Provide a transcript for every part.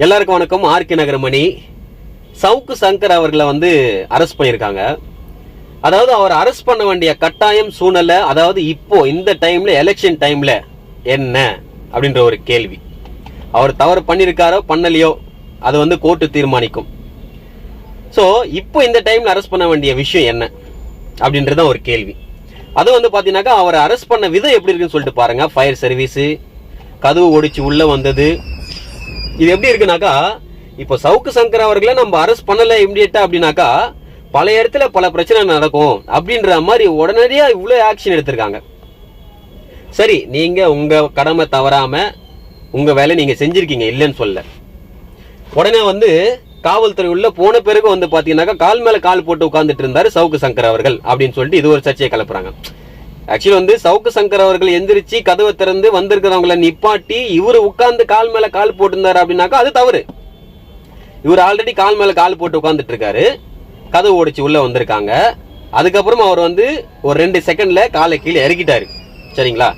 எல்லாருக்கும் வணக்கம். ஆர்கே நகரமணி சவுக்கு சங்கர் அவர்களை அரெஸ்ட் பண்ணிருக்காங்க. அதாவது அவர் அரெஸ்ட் பண்ண வேண்டிய கட்டாயம் சூழ்நிலை, அதாவது இப்போ இந்த டைம்ல எலெக்ஷன் டைம்ல என்ன அப்படின்ற ஒரு கேள்வி. அவர் தவறு பண்ணிருக்காரோ பண்ணலையோ அது கோர்ட்டு தீர்மானிக்கும். சோ இப்போ இந்த டைம்ல அரெஸ்ட் பண்ண வேண்டிய விஷயம் என்ன அப்படின்றத ஒரு கேள்வி. அது பாத்தீங்கன்னாக்கா அவர் அரெஸ்ட் பண்ண விதம் எப்படி இருக்குன்னு சொல்லிட்டு பாருங்க. ஃபயர் சர்வீஸ், கதவு ஒடிச்சு உள்ள வந்தது, இது எப்படி இருக்குனாக்கா, இப்போ சவுக்கு சங்கர் அவர்களை நம்ம அரெஸ்ட் பண்ணல இமிடியேட்டா அப்படின்னாக்கா பல இடத்துல பல பிரச்சனை நடக்கும் அப்படின்ற மாதிரி உடனடியா இவ்வளவு ஆக்ஷன் எடுத்திருக்காங்க. சரி, நீங்க உங்க கடமை தவறாம உங்க வேலை நீங்க செஞ்சிருக்கீங்க, இல்லைன்னு சொல்ல. உடனே காவல்துறை உள்ள போன பிறகு பாத்தீங்கன்னாக்கா கால் மேல கால் போட்டு உட்கார்ந்துட்டு இருந்தாரு சவுக்கு சங்கர் அவர்கள் அப்படின்னு சொல்லிட்டு இது ஒரு சர்ச்சையை கிளப்புறாங்க. ஆக்சுவலி சவுக்கு சங்கர் அவர்கள் எந்திரிச்சு கதவை திறந்து வந்திருக்கிறவங்களை நிப்பாட்டி இவரு உட்கார்ந்து கால் மேல கால் போட்டு இருந்தாரு அப்படின்னாக்கா அது தவறு. இவர் ஆல்ரெடி கால் மேல கால் போட்டு உட்கார்ந்துட்டு இருக்காரு, கதவு ஓடிச்சு உள்ள வந்திருக்காங்க. அதுக்கப்புறம் அவர் ஒரு 2 செகண்ட்ல காலை கீழே இறக்கிட்டாரு. சரிங்களா?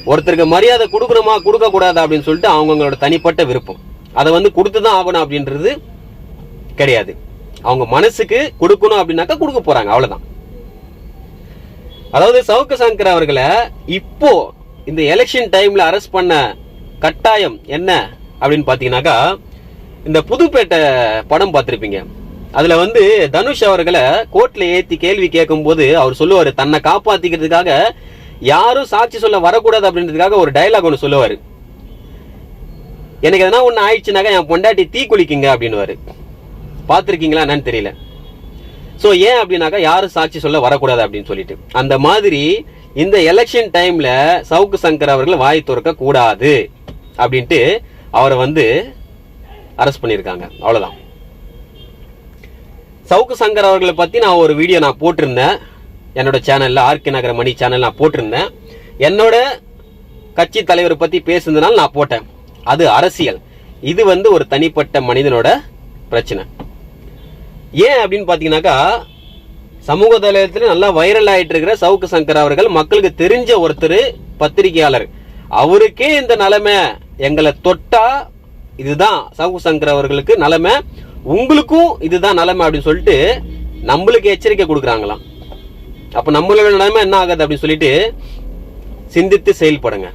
ஒருத்தருக்கு மரியாதை கொடுக்கணுமா கொடுக்க கூடாது அப்படின்னு சொல்லிட்டு அவங்களோட தனிப்பட்ட விருப்பம். அதை கொடுத்துதான் ஆகணும் அப்படின்றது கிடையாது. அவங்க மனசுக்கு கொடுக்கணும் அப்படின்னாக்கா கொடுக்க போறாங்க, அவ்வளவுதான். அதாவது சவுக்கு சங்கர் அவர்களை இப்போ இந்த எலெக்ஷன் டைம்ல அரெஸ்ட் பண்ண கட்டாயம் என்ன அப்படின்னு பாத்தீங்கன்னாக்கா, இந்த புதுப்பேட்டை படம் பார்த்திருப்பீங்க. அதுல தனுஷ் அவர்களை கோர்ட்ல ஏத்தி கேள்வி கேட்கும் போது அவர் சொல்லுவாரு, தன்னை காப்பாத்திக்கிறதுக்காக யாரும் சாட்சி சொல்ல வரக்கூடாது அப்படின்றதுக்காக ஒரு டயலாக் ஒன்று சொல்லுவாரு. எனக்கு எதனா ஒண்ணு ஆயிடுச்சுனாக்கா என் பொண்டாட்டி தீ குளிக்குங்க அப்படின்னு பாத்திருக்கீங்களா என்னன்னு தெரியல. சோ ஏன் அப்படின்னாக்கா யாரும் சாட்சி சொல்ல வரக்கூடாது அப்படின்னு சொல்லிட்டு, அந்த மாதிரி இந்த எலெக்ஷன் டைம்ல சவுக்கு சங்கர் அவர்கள் வாய் திறக்க கூடாது அப்படின்ட்டு அவரை அரெஸ்ட் பண்ணிருக்காங்க, அவ்வளவுதான். சவுக்கு சங்கர் அவர்களை பத்தி நான் ஒரு வீடியோ நான் போட்டிருந்தேன் என்னோட சேனல்ல, ஆர்கே நகரமணி சேனல் நான் போட்டிருந்தேன். என்னோட கட்சி தலைவர் பத்தி பேசுனதுனால நான் போட்டேன். அது அரசியல், இது ஒரு தனிப்பட்ட மனிதனோட பிரச்சனை. ஏன் அப்படின்னு பாத்தீங்கன்னாக்கா, சமூக தலைவரத்துல நல்லா வைரல் ஆயிட்டு இருக்கிற சவுக்கு சங்கர் அவர்கள் மக்களுக்கு தெரிஞ்ச ஒருத்தர், பத்திரிகையாளர். அவருக்கே இந்த நிலைமை, எங்களை தொட்டா இதுதான் சவுக்கு சங்கர் அவர்களுக்கு நிலைமை, உங்களுக்கும் இதுதான் நிலைமை அப்படின்னு சொல்லிட்டு நம்மளுக்கு எச்சரிக்கை கொடுக்குறாங்களாம். அப்ப நம்மளோட நிலைமை என்ன ஆகுது அப்படின்னு சொல்லிட்டு சிந்தித்து செயல்படுங்க.